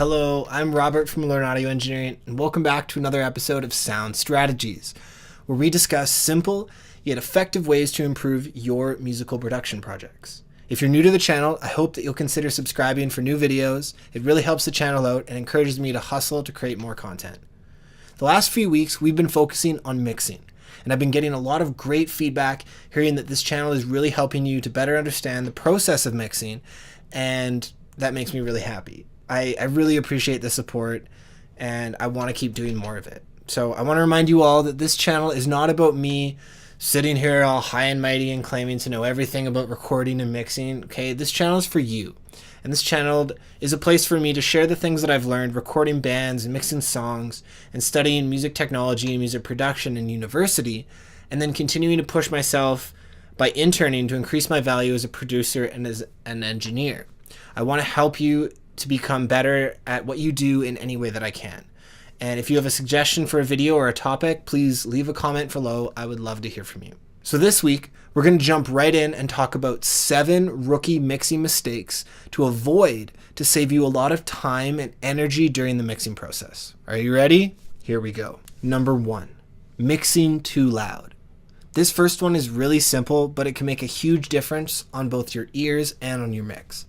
Hello, I'm Robert from Learn Audio Engineering, and welcome back to another episode of Sound Strategies, where we discuss simple yet effective ways to improve your musical production projects. If you're new to the channel, I hope that you'll consider subscribing for new videos. It really helps the channel out and encourages me to hustle to create more content. The last few weeks, we've been focusing on mixing, and I've been getting a lot of great feedback, hearing that this channel is really helping you to better understand the process of mixing, and that makes me really happy. I really appreciate the support, and I want to keep doing more of it. So I want to remind you all that this channel is not about me sitting here all high and mighty and claiming to know everything about recording and mixing. Okay, this channel is for you. And this channel is a place for me to share the things that I've learned recording bands and mixing songs and studying music technology and music production in university, and then continuing to push myself by interning to increase my value as a producer and as an engineer. I want to help you to become better at what you do in any way that I can. And if you have a suggestion for a video or a topic, please leave a comment below. I would love to hear from you. So this week, we're going to jump right in and talk about 7 rookie mixing mistakes to avoid to save you a lot of time and energy during the mixing process. Are you ready? Here we go. Number 1, mixing too loud. This first one is really simple, but it can make a huge difference on both your ears and on your mix.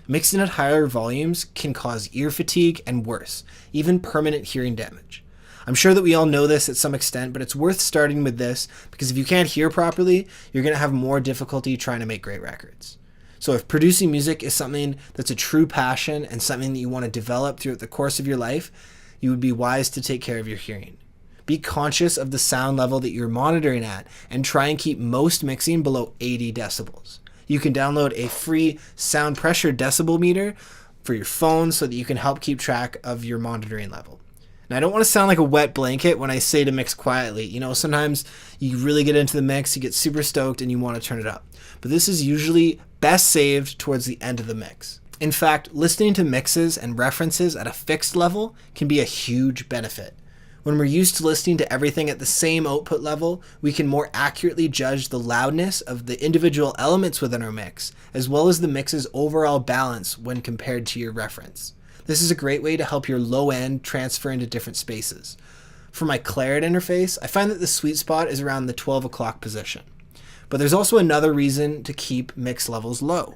Mixing at higher volumes can cause ear fatigue and worse, even permanent hearing damage. I'm sure that we all know this at some extent, but it's worth starting with this because if you can't hear properly, you're going to have more difficulty trying to make great records. So if producing music is something that's a true passion and something that you want to develop throughout the course of your life, you would be wise to take care of your hearing. Be conscious of the sound level that you're monitoring at and try and keep most mixing below 80 decibels. You can download a free sound pressure decibel meter for your phone so that you can help keep track of your monitoring level. Now, I don't want to sound like a wet blanket when I say to mix quietly. You know, sometimes you really get into the mix, you get super stoked, and you want to turn it up. But this is usually best saved towards the end of the mix. In fact, listening to mixes and references at a fixed level can be a huge benefit. When we're used to listening to everything at the same output level, we can more accurately judge the loudness of the individual elements within our mix, as well as the mix's overall balance when compared to your reference. This is a great way to help your low end transfer into different spaces. For my claret interface, I find that the sweet spot is around the 12 o'clock position. But there's also another reason to keep mix levels low.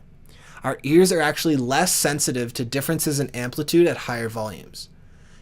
Our ears are actually less sensitive to differences in amplitude at higher volumes.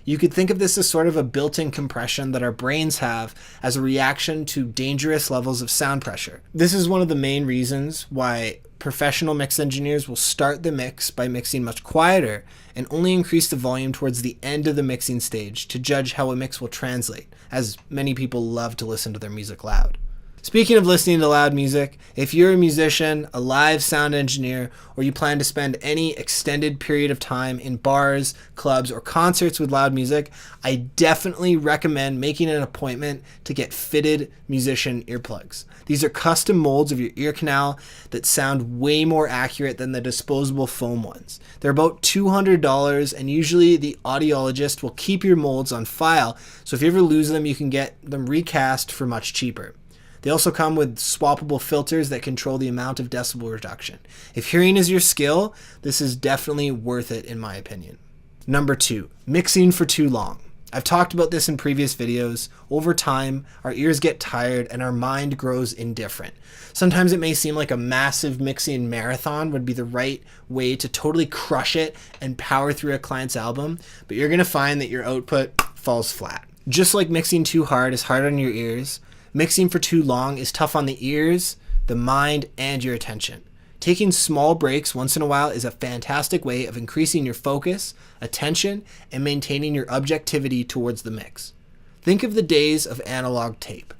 You could think of this as sort of a built-in compression that our brains have as a reaction to dangerous levels of sound pressure. This is one of the main reasons why professional mix engineers will start the mix by mixing much quieter and only increase the volume towards the end of the mixing stage to judge how a mix will translate, as many people love to listen to their music loud. Speaking of listening to loud music, if you're a musician, a live sound engineer, or you plan to spend any extended period of time in bars, clubs, or concerts with loud music, I definitely recommend making an appointment to get fitted musician earplugs. These are custom molds of your ear canal that sound way more accurate than the disposable foam ones. They're about $200, and usually the audiologist will keep your molds on file, so if you ever lose them, you can get them recast for much cheaper. They also come with swappable filters that control the amount of decibel reduction. If hearing is your skill, this is definitely worth it in my opinion. Number 2, mixing for too long. I've talked about this in previous videos. Over time, our ears get tired and our mind grows indifferent. Sometimes it may seem like a massive mixing marathon would be the right way to totally crush it and power through a client's album, but you're going to find that your output falls flat. Just like mixing too hard is hard on your ears, mixing for too long is tough on the ears, the mind, and your attention. Taking small breaks once in a while is a fantastic way of increasing your focus, attention, and maintaining your objectivity towards the mix. Think of the days of analog tape.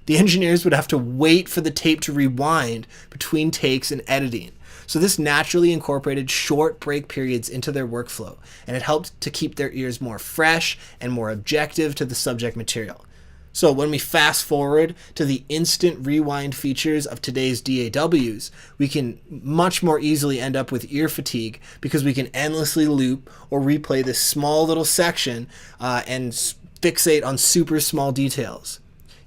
The engineers would have to wait for the tape to rewind between takes and editing. So this naturally incorporated short break periods into their workflow, and it helped to keep their ears more fresh and more objective to the subject material. So when we fast forward to the instant rewind features of today's DAWs, we can much more easily end up with ear fatigue because we can endlessly loop or replay this small little section and fixate on super small details.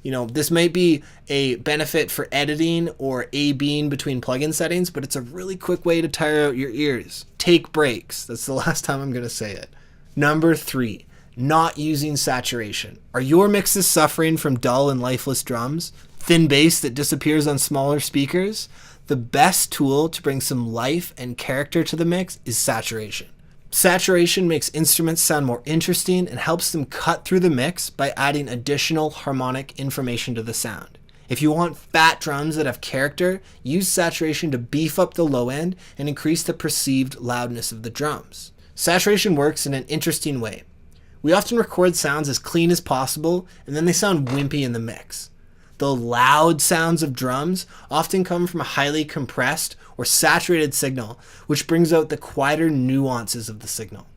You know, this might be a benefit for editing or A/Bing between plugin settings, but it's a really quick way to tire out your ears. Take breaks. That's the last time I'm going to say it. Number 3, not using saturation. Are your mixes suffering from dull and lifeless drums? Thin bass that disappears on smaller speakers? The best tool to bring some life and character to the mix is saturation. Saturation makes instruments sound more interesting and helps them cut through the mix by adding additional harmonic information to the sound. If you want fat drums that have character, use saturation to beef up the low end and increase the perceived loudness of the drums. Saturation works in an interesting way. We often record sounds as clean as possible, and then they sound wimpy in the mix. The loud sounds of drums often come from a highly compressed or saturated signal, which brings out the quieter nuances of the signal.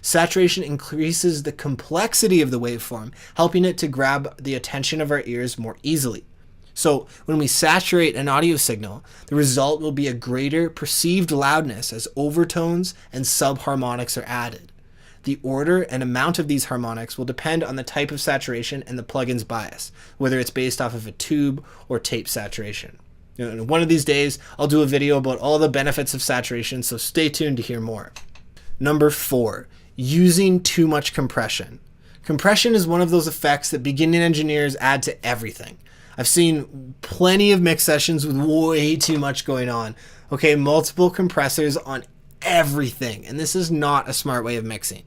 Saturation increases the complexity of the waveform, helping it to grab the attention of our ears more easily. So when we saturate an audio signal, the result will be a greater perceived loudness as overtones and subharmonics are added. The order and amount of these harmonics will depend on the type of saturation and the plugin's bias, whether it's based off of a tube or tape saturation. One of these days, I'll do a video about all the benefits of saturation, so stay tuned to hear more. Number 4, using too much compression. Compression is one of those effects that beginning engineers add to everything. I've seen plenty of mix sessions with way too much going on. Okay, multiple compressors on everything, and this is not a smart way of mixing.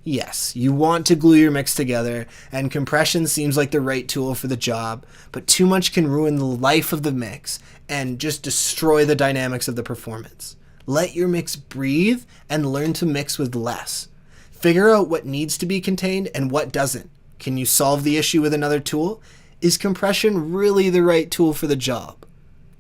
Yes, you want to glue your mix together, and compression seems like the right tool for the job, but too much can ruin the life of the mix and just destroy the dynamics of the performance. Let your mix breathe and learn to mix with less. Figure out what needs to be contained and what doesn't. Can you solve the issue with another tool? Is compression really the right tool for the job?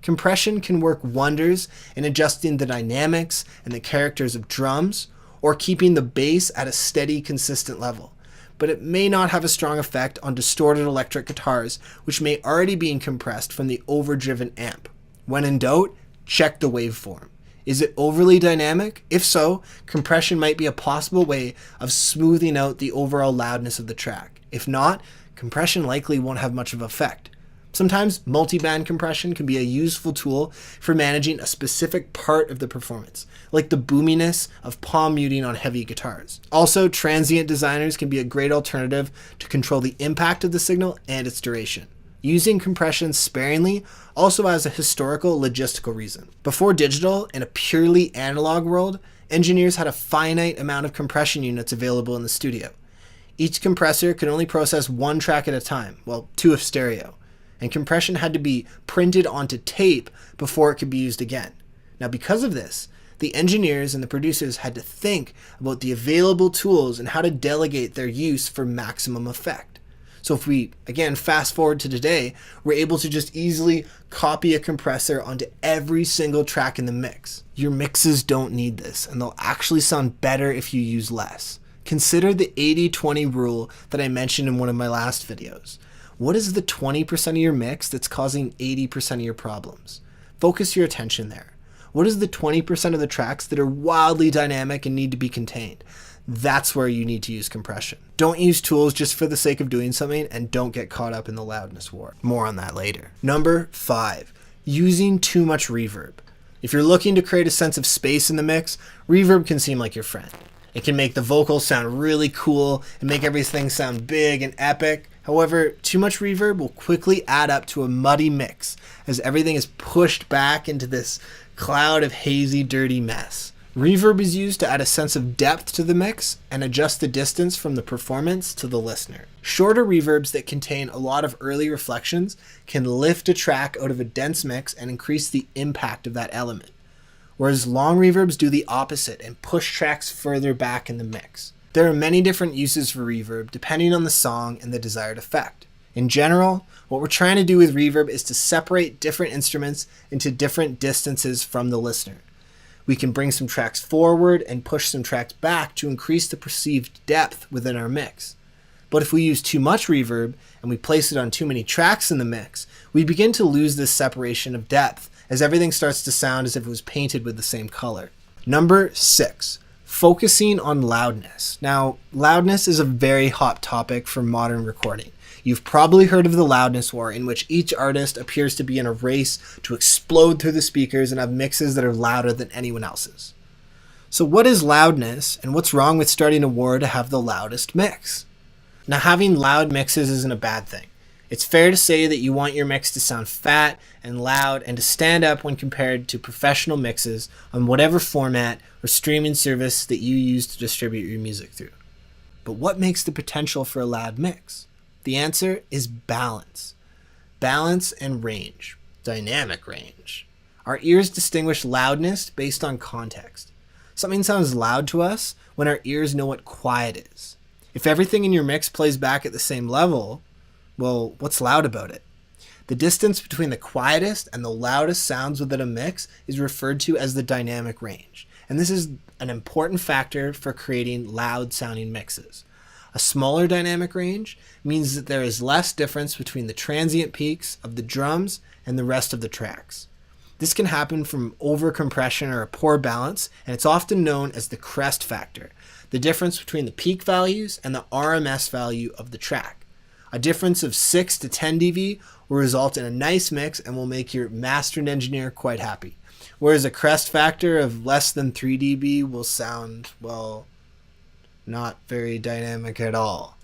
Compression can work wonders in adjusting the dynamics and the characters of drums, or keeping the bass at a steady, consistent level. But it may not have a strong effect on distorted electric guitars, which may already be compressed from the overdriven amp. When in doubt, check the waveform. Is it overly dynamic? If so, compression might be a possible way of smoothing out the overall loudness of the track. If not, compression likely won't have much of an effect. Sometimes multiband compression can be a useful tool for managing a specific part of the performance, like the boominess of palm muting on heavy guitars. Also, transient designers can be a great alternative to control the impact of the signal and its duration. Using compression sparingly also has a historical logistical reason. Before digital, in a purely analog world, engineers had a finite amount of compression units available in the studio. Each compressor could only process one track at a time, well, 2 if stereo. And compression had to be printed onto tape before it could be used again. Now, because of this, the engineers and the producers had to think about the available tools and how to delegate their use for maximum effect. So if we, again, fast forward to today, we're able to just easily copy a compressor onto every single track in the mix. Your mixes don't need this, and they'll actually sound better if you use less. Consider the 80-20 rule that I mentioned in one of my last videos. What is the 20% of your mix that's causing 80% of your problems? Focus your attention there. What is the 20% of the tracks that are wildly dynamic and need to be contained? That's where you need to use compression. Don't use tools just for the sake of doing something, and don't get caught up in the loudness war. More on that later. Number 5, using too much reverb. If you're looking to create a sense of space in the mix, reverb can seem like your friend. It can make the vocals sound really cool and make everything sound big and epic. However, too much reverb will quickly add up to a muddy mix as everything is pushed back into this cloud of hazy, dirty mess. Reverb is used to add a sense of depth to the mix and adjust the distance from the performance to the listener. Shorter reverbs that contain a lot of early reflections can lift a track out of a dense mix and increase the impact of that element, whereas long reverbs do the opposite and push tracks further back in the mix. There are many different uses for reverb depending on the song and the desired effect. In general, what we're trying to do with reverb is to separate different instruments into different distances from the listener. We can bring some tracks forward and push some tracks back to increase the perceived depth within our mix. But if we use too much reverb and we place it on too many tracks in the mix, we begin to lose this separation of depth as everything starts to sound as if it was painted with the same color. Number 6, focusing on loudness. Now, loudness is a very hot topic for modern recording. You've probably heard of the loudness war, in which each artist appears to be in a race to explode through the speakers and have mixes that are louder than anyone else's. So what is loudness, and what's wrong with starting a war to have the loudest mix? Now, having loud mixes isn't a bad thing. It's fair to say that you want your mix to sound fat and loud and to stand up when compared to professional mixes on whatever format or streaming service that you use to distribute your music through. But what makes the potential for a loud mix? The answer is balance. Balance and range. Dynamic range. Our ears distinguish loudness based on context. Something sounds loud to us when our ears know what quiet is. If everything in your mix plays back at the same level, well, what's loud about it? The distance between the quietest and the loudest sounds within a mix is referred to as the dynamic range. And this is an important factor for creating loud sounding mixes. A smaller dynamic range means that there is less difference between the transient peaks of the drums and the rest of the tracks. This can happen from overcompression or a poor balance, and it's often known as the crest factor, the difference between the peak values and the RMS value of the track. A difference of 6 to 10 dB will result in a nice mix and will make your master and engineer quite happy. Whereas a crest factor of less than 3 dB will sound, well, not very dynamic at all.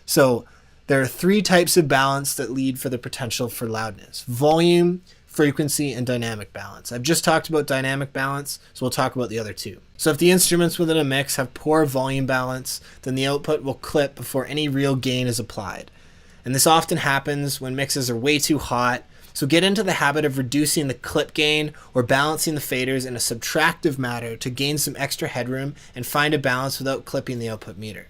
So there are 3 types of balance that lead for the potential for loudness: volume, frequency, and dynamic balance. I've just talked about dynamic balance, so we'll talk about the other 2. So if the instruments within a mix have poor volume balance, then the output will clip before any real gain is applied. And this often happens when mixes are way too hot, so get into the habit of reducing the clip gain or balancing the faders in a subtractive manner to gain some extra headroom and find a balance without clipping the output meter.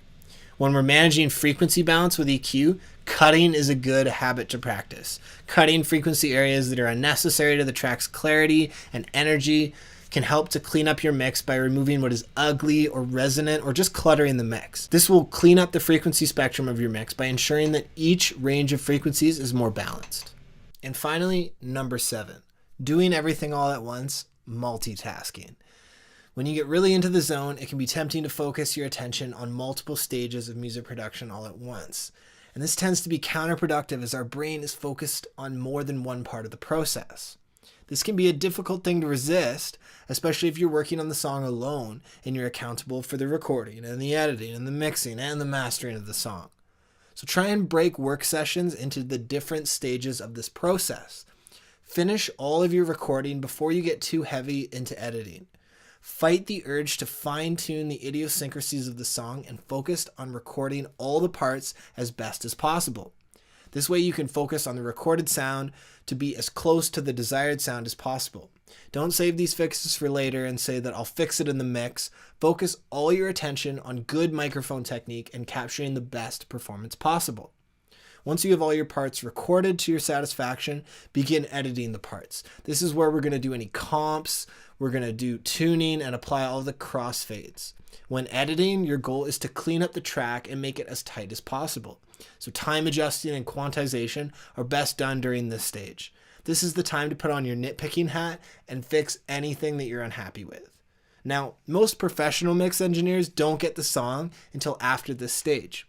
When we're managing frequency balance with EQ, cutting is a good habit to practice. Cutting frequency areas that are unnecessary to the track's clarity and energy can help to clean up your mix by removing what is ugly or resonant or just cluttering the mix. This will clean up the frequency spectrum of your mix by ensuring that each range of frequencies is more balanced. And finally, number 7, doing everything all at once, multitasking. When you get really into the zone, it can be tempting to focus your attention on multiple stages of music production all at once. And this tends to be counterproductive as our brain is focused on more than one part of the process. This can be a difficult thing to resist, especially if you're working on the song alone and you're accountable for the recording and the editing and the mixing and the mastering of the song. So try and break work sessions into the different stages of this process. Finish all of your recording before you get too heavy into editing. Fight the urge to fine-tune the idiosyncrasies of the song and focus on recording all the parts as best as possible. This way you can focus on the recorded sound to be as close to the desired sound as possible. Don't save these fixes for later and say that I'll fix it in the mix. Focus all your attention on good microphone technique and capturing the best performance possible. Once you have all your parts recorded to your satisfaction, begin editing the parts. This is where we're going to do any comps, we're going to do tuning and apply all the crossfades. When editing, your goal is to clean up the track and make it as tight as possible. So time adjusting and quantization are best done during this stage. This is the time to put on your nitpicking hat and fix anything that you're unhappy with. Now, most professional mix engineers don't get the song until after this stage.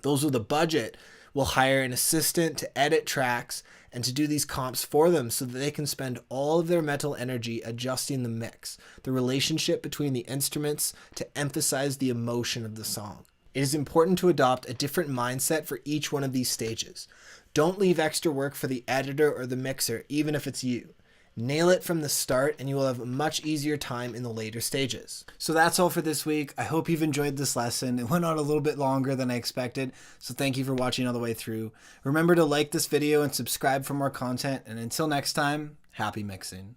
Those with a budget will hire an assistant to edit tracks and to do these comps for them so that they can spend all of their mental energy adjusting the mix, the relationship between the instruments to emphasize the emotion of the song. It is important to adopt a different mindset for each one of these stages. Don't leave extra work for the editor or the mixer, even if it's you. Nail it from the start and you will have a much easier time in the later stages. So that's all for this week. I hope you've enjoyed this lesson. It went on a little bit longer than I expected, so thank you for watching all the way through. Remember to like this video and subscribe for more content, and until next time, happy mixing.